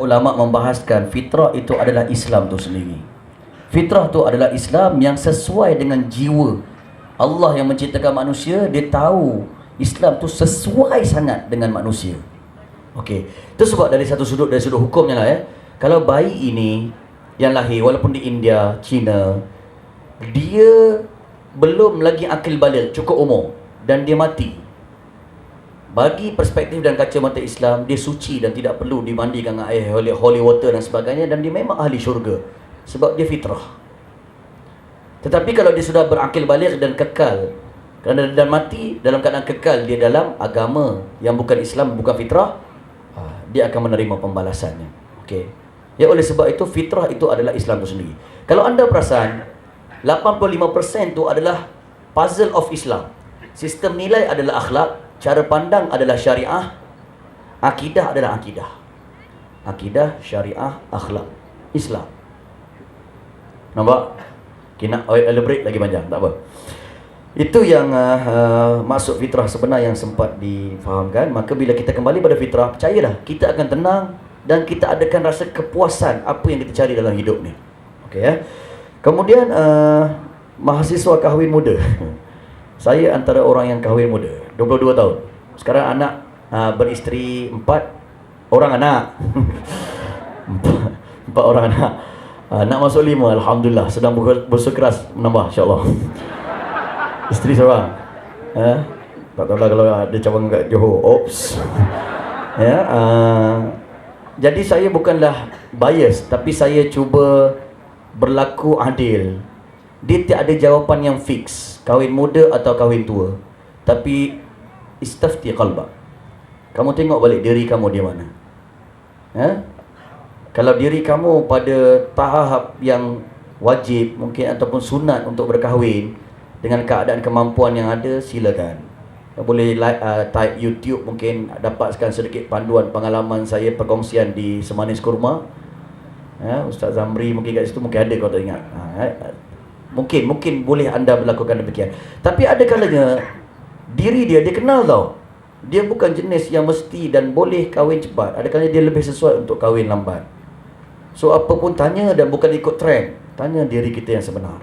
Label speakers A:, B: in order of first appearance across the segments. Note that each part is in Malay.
A: ulama membahaskan fitrah itu adalah Islam tu sendiri. Fitrah tu adalah Islam yang sesuai dengan jiwa. Allah yang menciptakan manusia, dia tahu Islam tu sesuai sangat dengan manusia. Okey. Itu sebab dari sudut hukumnya lah ya. Kalau bayi ini yang lahir walaupun di India, China, dia belum lagi akil baligh, cukup umur, dan dia mati, bagi perspektif dan kacamata Islam, dia suci dan tidak perlu dimandikan dengan air holy water dan sebagainya, dan dia memang ahli syurga sebab dia fitrah. Tetapi kalau dia sudah berakil baligh dan kekal dan mati dalam keadaan kekal dia dalam agama yang bukan Islam, bukan fitrah, dia akan menerima pembalasannya. Okey. Ya, oleh sebab itu fitrah itu adalah Islam itu sendiri. Kalau anda perasan, 85% itu adalah puzzle of Islam. Sistem nilai adalah akhlak, cara pandang adalah syariah, akidah adalah akidah. Akidah, syariah, akhlak, Islam. Nampak? Okay, nak elaborate lagi panjang, tak apa. Itu yang maksud fitrah sebenar yang sempat difahamkan. Maka bila kita kembali pada fitrah, percayalah, kita akan tenang dan kita adakan rasa kepuasan apa yang kita cari dalam hidup ni. Okey ya. Kemudian mahasiswa kahwin muda. Saya antara orang yang kahwin muda, 22 tahun. Sekarang anak beristeri 4 orang anak. 4 orang anak. Nak masuk 5, alhamdulillah, sedang bersikeras menambah insya-Allah. Isteri seorang. Tak tahu lah kalau ada cabang kat Johor. Oops. Ya, jadi saya bukanlah bias, tapi saya cuba berlaku adil. Dia tak ada jawapan yang fix, kahwin muda atau kahwin tua. Tapi istafti qalbak. Kamu tengok balik diri kamu di mana. Kalau diri kamu pada tahap yang wajib mungkin ataupun sunat untuk berkahwin, dengan keadaan kemampuan yang ada, silakan. Boleh type YouTube, mungkin dapatkan sedikit panduan pengalaman saya perkongsian di Semanis Kurma. Ustaz Zamri mungkin kat situ, mungkin ada kalau tak ingat. Mungkin boleh anda melakukan demikian. Tapi ada kalanya diri dia kenal tau. Dia bukan jenis yang mesti dan boleh kahwin cepat. Ada kalanya dia lebih sesuai untuk kahwin lambat. So apa pun tanya dan bukan ikut trend. Tanya diri kita yang sebenar.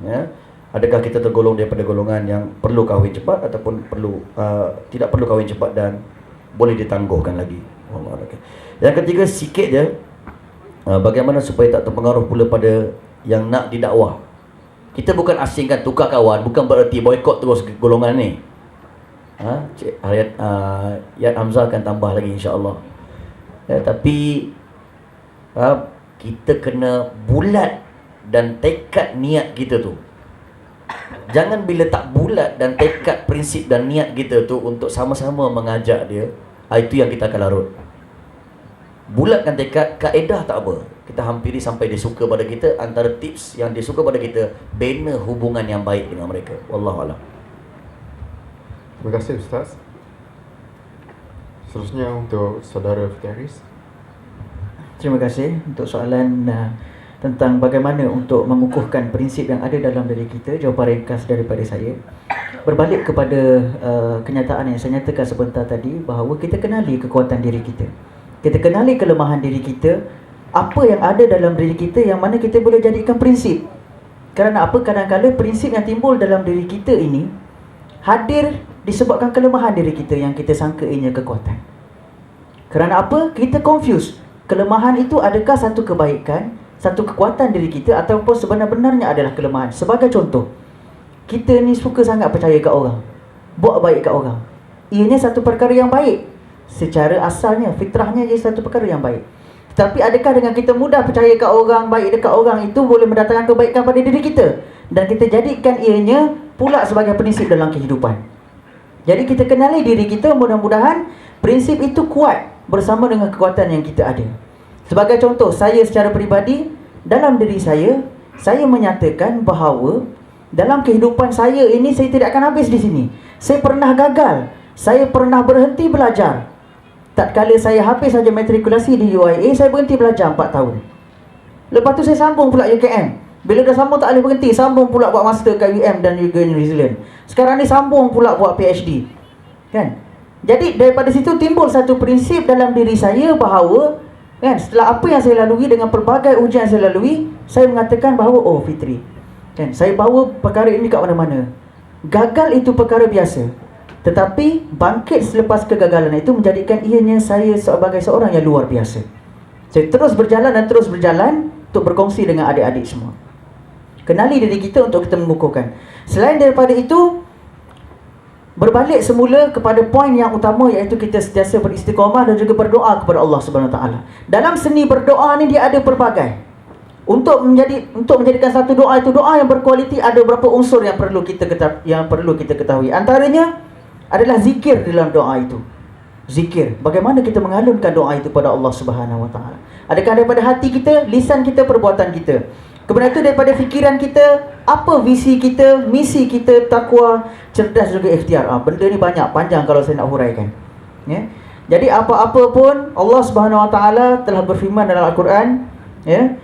A: Ya. Adakah kita tergolong daripada golongan yang perlu kahwin cepat ataupun tidak perlu kahwin cepat dan boleh ditangguhkan lagi. Yang ketiga, sikit je, bagaimana supaya tak terpengaruh pula pada yang nak didakwah. Kita bukan asingkan tukar kawan, bukan bererti boykot terus golongan ni. Cik Yat Hamzah akan tambah lagi insya-Allah. Tapi kita kena bulat dan tekad niat kita tu. Jangan bila tak bulat dan tekad, prinsip dan niat kita tu untuk sama-sama mengajak dia, itu yang kita akan larut. Bulatkan tekad, kaedah tak apa, kita hampiri sampai dia suka pada kita. Antara tips yang dia suka pada kita, bina hubungan yang baik dengan mereka. Wallahualam.
B: Terima kasih Ustaz. Seterusnya untuk saudara Fitaris.
C: Terima kasih untuk soalan tentang bagaimana untuk mengukuhkan prinsip yang ada dalam diri kita. Jawapan ringkas daripada saya berbalik kepada kenyataan yang saya nyatakan sebentar tadi, bahawa kita kenali kekuatan diri kita, kita kenali kelemahan diri kita, apa yang ada dalam diri kita yang mana kita boleh jadikan prinsip. Kerana apa? Kadang-kadang prinsip yang timbul dalam diri kita ini hadir disebabkan kelemahan diri kita yang kita sangka ianya kekuatan. Kerana apa? Kita confuse kelemahan itu adakah satu kebaikan, satu kekuatan diri kita, ataupun sebenar-benarnya adalah kelemahan. Sebagai contoh, kita ni suka sangat percaya kat orang, buat baik kat orang. Ianya satu perkara yang baik. Secara asalnya, fitrahnya ia satu perkara yang baik. Tapi adakah dengan kita mudah percaya kat orang, baik dekat orang, itu boleh mendatangkan kebaikan pada diri kita, dan kita jadikan ianya pula sebagai prinsip dalam kehidupan. Jadi kita kenali diri kita, mudah-mudahan prinsip itu kuat bersama dengan kekuatan yang kita ada. Sebagai contoh, saya secara peribadi, dalam diri saya menyatakan bahawa dalam kehidupan saya ini, saya tidak akan habis di sini. Saya pernah gagal, saya pernah berhenti belajar. Tatkala saya habis saja matrikulasi di UIA, saya berhenti belajar 4 tahun. Lepas tu saya sambung pula UKM. Bila dah sambung tak boleh berhenti, sambung pula buat master kat UM dan juga New Zealand. Sekarang ni sambung pula buat PhD. Kan? Jadi daripada situ timbul satu prinsip dalam diri saya bahawa Kan? Setelah apa yang saya lalui, dengan pelbagai ujian yang saya lalui, saya mengatakan bahawa, oh Fitri, kan, saya bawa perkara ini kat mana-mana. Gagal itu perkara biasa, tetapi bangkit selepas kegagalan itu menjadikan ianya saya sebagai seorang yang luar biasa. Saya terus berjalan dan terus berjalan untuk berkongsi dengan adik-adik semua. Kenali diri kita untuk kita mengukuhkan. Selain daripada itu, berbalik semula kepada poin yang utama, iaitu kita sentiasa beristiqamah dan juga berdoa kepada Allah Subhanahu Wa Taala. Dalam seni berdoa ni dia ada pelbagai. Untuk menjadikan satu doa itu doa yang berkualiti, ada beberapa unsur yang perlu kita ketahui. Antaranya adalah zikir dalam doa itu. Zikir, bagaimana kita mengalunkan doa itu pada Allah Subhanahu Wa Taala. Adakah daripada hati kita, lisan kita, perbuatan kita. Kemudian itu daripada fikiran kita, apa visi kita, misi kita, takwa, cerdas juga ikhtiar. Benda ni banyak, panjang kalau saya nak huraikan. Ya. Jadi apa-apa pun Allah Subhanahu Wa Taala telah berfirman dalam Al-Quran, ya,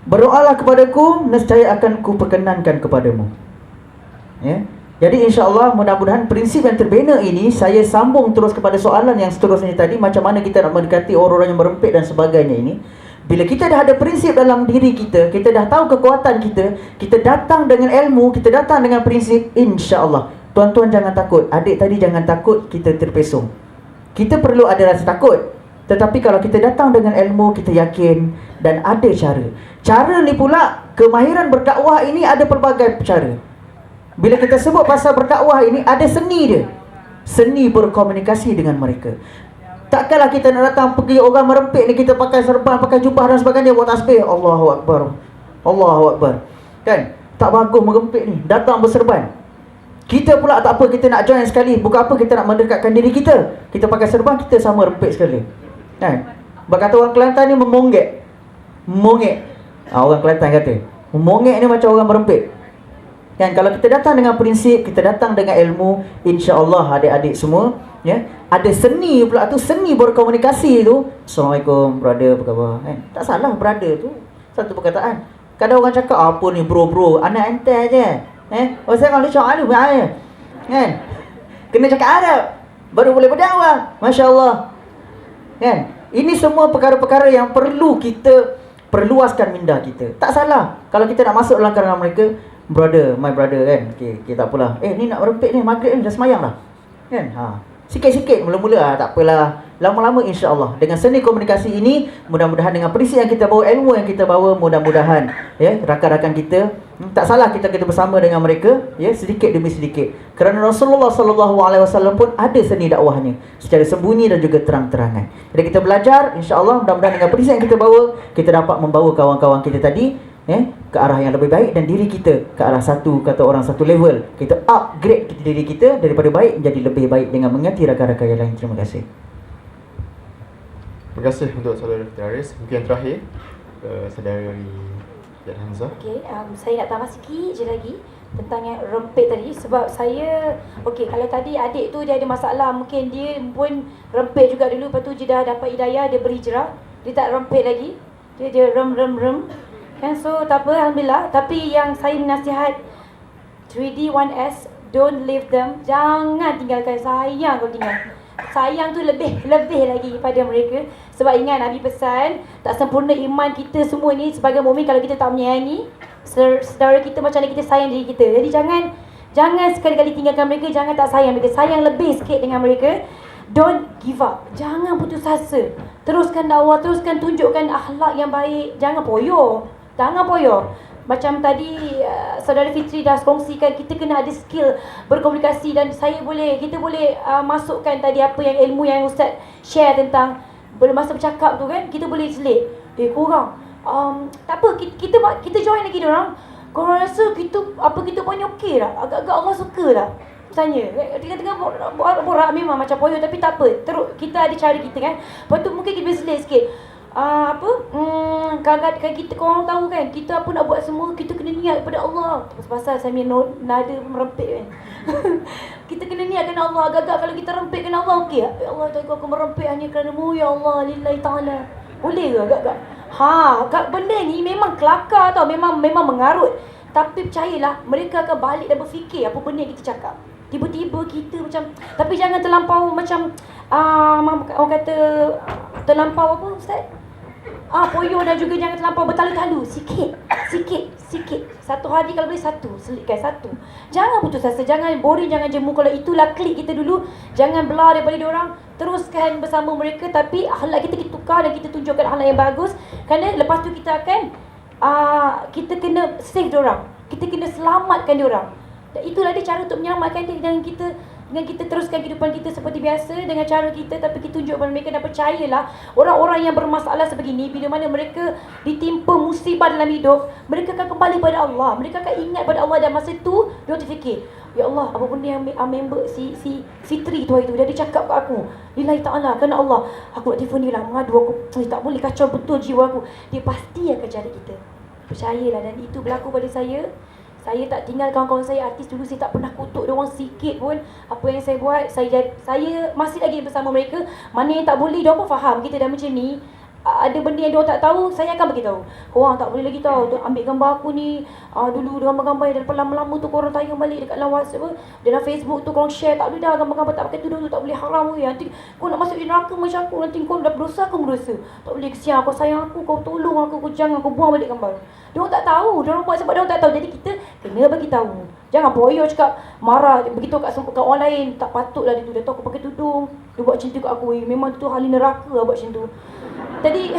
C: berdoalah kepadaku, nescaya akan ku perkenankan kepadamu. Ya. Jadi insya-Allah mudah-mudahan prinsip yang terbina ini saya sambung terus kepada soalan yang seterusnya tadi, macam mana kita nak mendekati orang-orang yang merempit dan sebagainya ini. Bila kita dah ada prinsip dalam diri kita, kita dah tahu kekuatan kita, kita datang dengan ilmu, kita datang dengan prinsip, insya-Allah. Tuan-tuan jangan takut, adik tadi jangan takut kita terpesong. Kita perlu ada rasa takut, tetapi kalau kita datang dengan ilmu, kita yakin dan ada cara. Cara ni pula, kemahiran berdakwah ini ada pelbagai cara. Bila kita sebut pasal berdakwah ini, ada seni dia. Seni berkomunikasi dengan mereka. Takkanlah kita nak datang pergi orang merempit ni, kita pakai serban, pakai jubah dan sebagainya, buat tasbih, Allahu Akbar, Allahu Akbar. Kan? Tak bagus merempit ni, datang berserban. Kita pula tak apa, kita nak join sekali. Bukan apa, kita nak mendekatkan diri kita. Kita pakai serban, kita sama rempit sekali. Kan? Berkata orang Kelantan ni memonggek. Memonggek. Orang Kelantan kata memonggek ni macam orang merempit. Kan, kalau kita datang dengan prinsip, kita datang dengan ilmu, insya-Allah adik-adik semua, ya, ada seni pula tu, seni berkomunikasi tu. Assalamualaikum brother, apa khabar? Kan? Tak salah brother tu, satu perkataan. Kadang orang cakap apa ni bro, anak ente je. Saya kalau cakap Arab kan? Kena cakap Arab baru boleh berdakwah. Masya-Allah. Kan? Ini semua perkara-perkara yang perlu kita perluaskan minda kita. Tak salah kalau kita nak masuk dalam kalangan mereka, brother, my brother kan. Okey, tak apalah. Ni nak merempit ni, maghrib ni dah semayang dah. Kan? Sikit-sikit mula-mula tak apalah. Lama-lama insya-Allah dengan seni komunikasi ini, mudah-mudahan dengan prinsip yang kita bawa, ilmu yang kita bawa, mudah-mudahan ya rakan-rakan kita tak salah kita bersama dengan mereka, ya, sedikit demi sedikit. Kerana Rasulullah SAW pun ada seni dakwahnya secara sembunyi dan juga terang-terangan. Jadi kita belajar, insya-Allah mudah-mudahan dengan prinsip yang kita bawa, kita dapat membawa kawan-kawan kita tadi ke arah yang lebih baik, dan diri kita ke arah satu, kata orang, satu level. Kita upgrade diri kita daripada baik menjadi lebih baik dengan mengerti rakan-rakan yang lain. Terima kasih.
B: Terima kasih untuk saudara Fitri. Mungkin yang terakhir, saudara Yad Hamzah.
D: Okey, saya nak tambah sikit je lagi tentang yang rempit tadi. Sebab saya, kalau tadi adik tu dia ada masalah, mungkin dia pun rempit juga dulu, lepas tu dia dah dapat hidayah, dia berhijrah, dia tak rempit lagi, dia rem kan. So tak apa, alhamdulillah. Tapi yang saya nasihat 3D 1S, don't leave them. Jangan tinggalkan, sayang kalau tinggal. Sayang tu lebih lagi pada mereka. Sebab ingat Nabi pesan, tak sempurna iman kita semua ni sebagai mukmin kalau kita tak menyayangi saudara kita macam mana kita sayang diri kita. Jadi jangan sekali-kali tinggalkan mereka, jangan tak sayang mereka. Sayang lebih sikit dengan mereka. Don't give up. Jangan putus asa. Teruskan dakwah, teruskan tunjukkan akhlak yang baik. Jangan poyo. Macam tadi saudara Fitri dah kongsikan, kita kena ada skill berkomunikasi, dan kita boleh masukkan tadi apa yang ilmu yang Ustaz share tentang bila masa bercakap tu kan, kita boleh selit. Korang tak apa, kita join lagi diorang. Korang rasa kita punya okey lah, agak-agak Allah suka lah. Tanya, tengah-tengah borak memang macam poyo, tapi tak apa, terus kita ada cara kita kan. Lepas tu mungkin kita boleh selit sikit. Kadang-kadang kita, korang tahu kan, kita apa nak buat semua, kita kena niat kepada Allah. Pasal saya punya nada merempit kan. Kita kena niatkan Allah. Agak-agak kalau kita rempitkan Allah, okey, ya Allah, aku merempit hanya kerana-Mu ya Allah, lillahi ta'ala. Boleh ke agak-agak? Benda ni memang kelakar tau, memang mengarut. Tapi percayalah, mereka akan balik dan berfikir apa benda yang kita cakap. Tiba-tiba kita macam, tapi jangan terlampau macam orang kata terlampau apa Ustaz? Poyo dan juga jangan terlampau bertalu-talu. Sikit. Satu hari kalau boleh satu, selitkan satu. Jangan putus asa, jangan boring, jangan jemu. Kalau itulah klik kita dulu, jangan belah daripada diorang. Teruskan bersama mereka, tapi akhlak kita tukar dan kita tunjukkan akhlak yang bagus. Kerana lepas tu kita akan kita kena save diorang. Kita kena selamatkan diorang. Dan itulah dia cara untuk menyelamatkan dia. Dengan kita teruskan kehidupan kita seperti biasa dengan cara kita, tapi kita tunjuk kepada mereka. Dan percayalah, orang-orang yang bermasalah sebegini, bila mana mereka ditimpa musibah dalam hidup, mereka akan kembali pada Allah. Mereka akan ingat pada Allah, dan masa tu dia terfikir, ya Allah, apa benda yang member si Fitri tu hari tu dia cakap kat aku, lillahi ta'ala, kerana Allah, aku nak telefon dia lah, mengadu aku, tak boleh, kacau betul jiwa aku. Dia pasti akan cari kita. Percayalah, dan itu berlaku pada saya. Saya tak tinggal kawan-kawan saya artis dulu, saya tak pernah kutuk diorang sikit pun. Apa yang saya buat, saya masih lagi bersama mereka. Mana yang tak boleh, diorang pun faham kita dah macam ni. Ada benda yang diorang tak tahu, saya akan beritahu. Korang tak boleh lagi tahu, ambil gambar aku ni, dulu gambar-gambar yang lama-lama tu korang tayang balik dekat dalam WhatsApp, dalam Facebook tu korang share. Tak boleh dah, gambar-gambar tak pakai tudung tu tak boleh, haram weh. Nanti kau nak masuk neraka macam aku, nanti kau dah berdosa, aku berdosa. Tak boleh, kesian, kau sayang aku, kau tolong aku, kau jangan, kau buang balik gambar. Diorang tak tahu, diorang buat sebab diorang tak tahu. Jadi kita kena bagi tahu. Jangan poyo cakap marah begitu kat orang lain. Tak patutlah dia tu. Dia tahu aku pakai tudung, dia buat macam tu kat aku. Memang tu ahli neraka lah buat macam tu. Jadi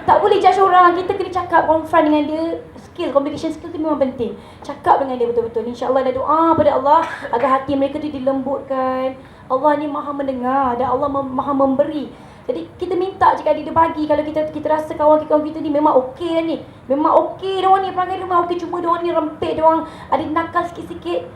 D: tak boleh judge orang. Kita kena cakap, confront dengan dia. Skill, communication skill tu memang penting. Cakap dengan dia betul-betul. InsyaAllah ada doa pada Allah agar hati mereka tu dilembutkan. Allah ni maha mendengar dan Allah maha memberi. Jadi kita minta jika dia bagi. Kalau kita rasa kawan-kawan kita ni memang okey lah ni, memang okey diorang ni, perangai memang okey, cuma diorang ni rempit, diorang ada nakal sikit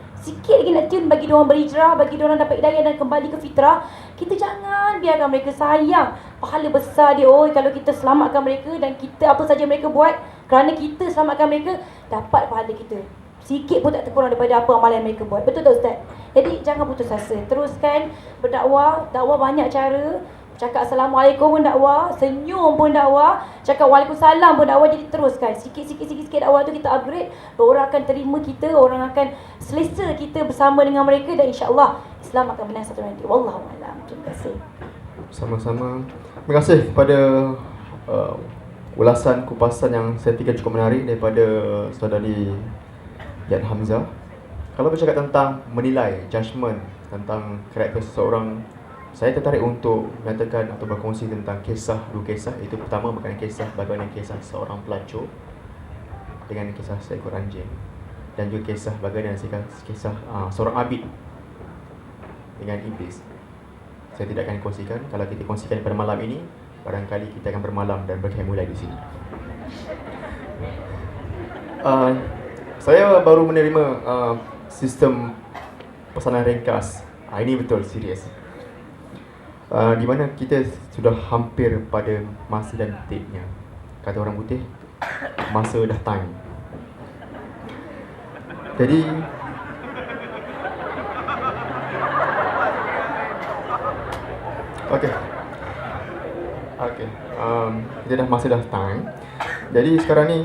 D: lagi nak tune, bagi diorang berhijrah, bagi diorang dapat hidayah dan kembali ke fitrah. Kita jangan biarkan mereka, sayang pahala besar dia kalau kita selamatkan mereka. Dan kita apa saja mereka buat kerana kita selamatkan mereka, dapat pahala kita sikit pun tak terkurang daripada apa amalan mereka buat. Betul tak Ustaz? Jadi jangan putus asa, teruskan berdakwah. Dakwah banyak cara. Cakap Assalamualaikum pun dakwah, senyum pun dakwah, cakap Waalaikumsalam pun dakwah. Jadi teruskan sikit dakwah tu kita upgrade. Orang akan terima kita, orang akan selesa kita bersama dengan mereka. Dan insyaAllah Islam akan menang satu nanti. Wallahualam. Terima kasih.
B: Sama-sama. Terima kasih kepada ulasan, kupasan yang saya fikir cukup menarik daripada saudari Yat Hamzah. Kalau bercakap tentang menilai, judgement tentang karakter seseorang, saya tertarik untuk menyatakan atau berkongsi tentang dua kisah. Itu pertama bukan kisah bagaimana kisah seorang pelacur dengan kisah seekor anjing, dan juga kisah bagaimana kisah seorang abid dengan iblis. Saya tidak akan kongsikan. Kalau kita kongsikan pada malam ini, barangkali kita akan bermalam dan berkhemulai di sini. Saya baru menerima sistem pesanan ringkas. Ini betul serius. Di mana kita sudah hampir pada masa dan titiknya. Kata orang putih, masa dah time. Jadi kita dah masa dah time. Jadi sekarang ni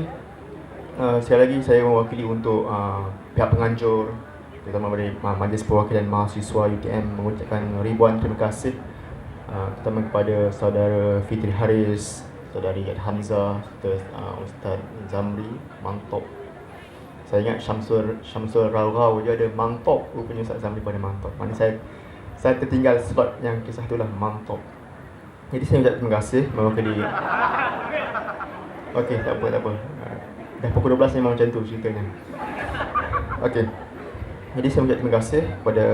B: sekali lagi saya mewakili untuk pihak penganjur, terutama dari Majlis Perwakilan Mahasiswa UTM, mengucapkan ribuan terima kasih terutama kepada saudara Fitri Haris, saudari Yat Hamzah, Ustaz Zamri, mantap. Saya ingat Syamsul Rau je ada mantap, rupanya Ustaz Zamri pada mantap. Mana saya tertinggal slot yang kisah itulah mantap. Jadi saya ucap terima kasih mewakili. Okey, tak apa. Dah pukul 12 memang macam tu ceritanya. Okey. Jadi saya ucap terima kasih kepada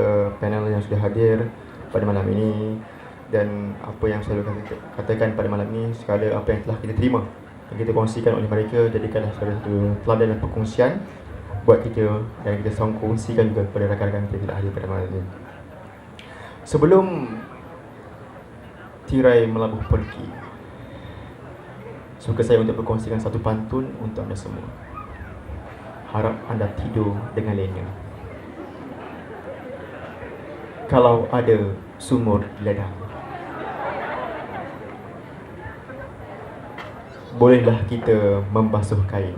B: panel yang sudah hadir pada malam ini. Dan apa yang saya katakan pada malam ini, segala apa yang telah kita terima dan kita kongsikan oleh mereka, jadikanlah sebagai satu teladan dan perkongsian buat kita, dan kita kongsikan juga kepada rakan-rakan kita tidak hadir pada malam ini. Sebelum tirai melabuh pergi, suka saya untuk berkongsikan satu pantun untuk anda semua. Harap anda tidur dengan lena. Kalau ada sumur di ladang, bolehlah kita membasuh kain.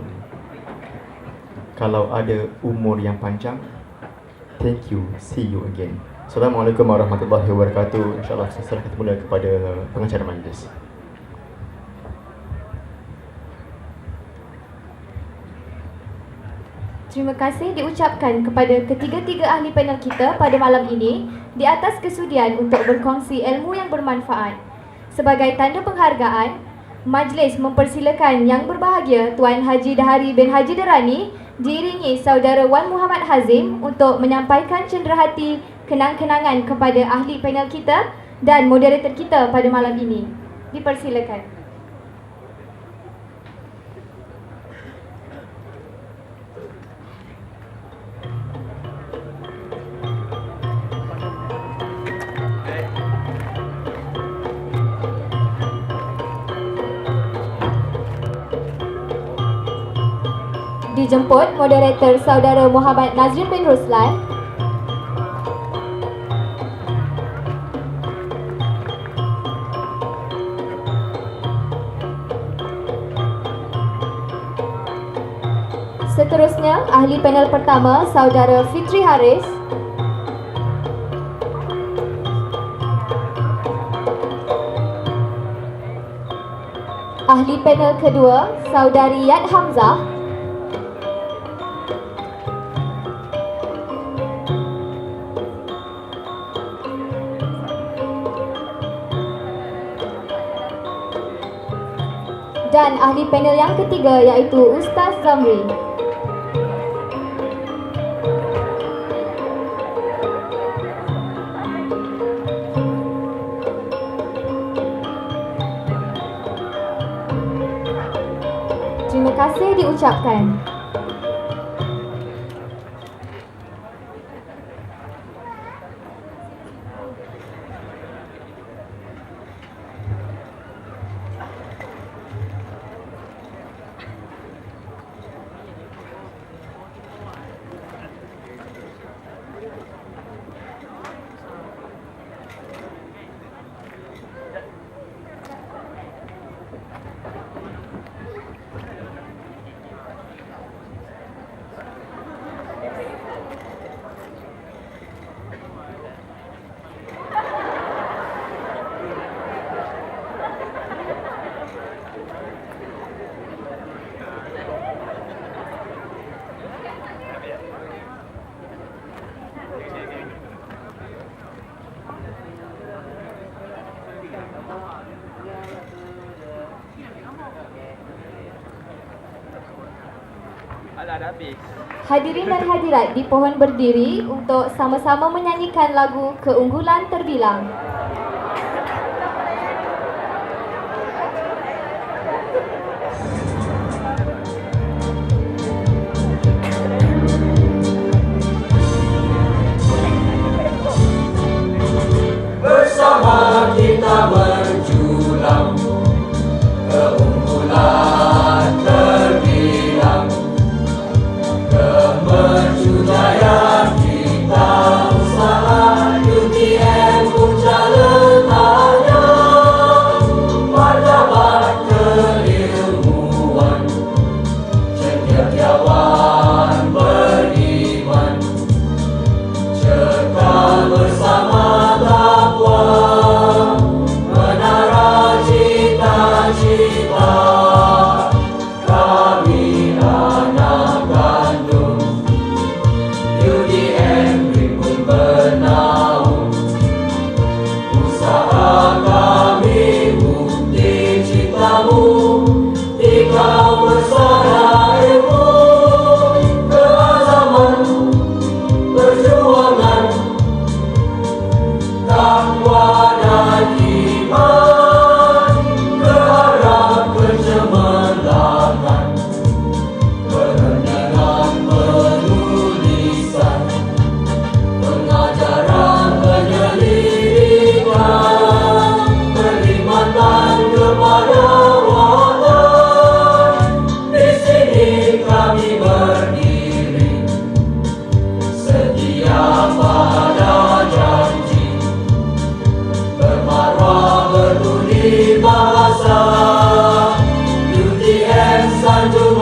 B: Kalau ada umur yang panjang, thank you, see you again. Assalamualaikum warahmatullahi wabarakatuh. InsyaAllah saya serahkan semula kepada pengacara majlis.
E: Terima kasih diucapkan kepada ketiga-tiga ahli panel kita pada malam ini di atas kesudian untuk berkongsi ilmu yang bermanfaat. Sebagai tanda penghargaan, majlis mempersilakan yang berbahagia Tuan Haji Dahari bin Haji Derani diiringi saudara Wan Muhammad Hazim untuk menyampaikan cenderahati kenang-kenangan kepada ahli panel kita dan moderator kita pada malam ini. Dipersilakan. Dijemput moderator saudara Muhammad Nazrin bin Ruslan. Seterusnya, ahli panel pertama saudara Fitri Haris. Ahli panel kedua saudari Yat Hamzah. Dan ahli panel yang ketiga iaitu Ustaz Zamri. Terima kasih diucapkan. Hadirin dan hadirat dipohon berdiri untuk sama-sama menyanyikan lagu Keunggulan Terbilang.
F: Bersama kita berjulang, keunggulan terbilang, kemerjujayaan kita usaha UTM puncak letaknya, martabat keilmuan, cendekiawan beriman, cekal bersama takwa, menara cita-cita. Kami anak kandung UDM Rimbun Bernaung, usaha kami bukti citamu, dikau bersara ilmu, keazaman, perjuangan, takwa dan iman, keharap pencemerlangan, perenungan penulisan, pengajaran penyelidikan, perkhidmatan kepada watan. Di sini kami berdiri, setia pada janji, bermarwah berbudi bahasa, UTM sanjung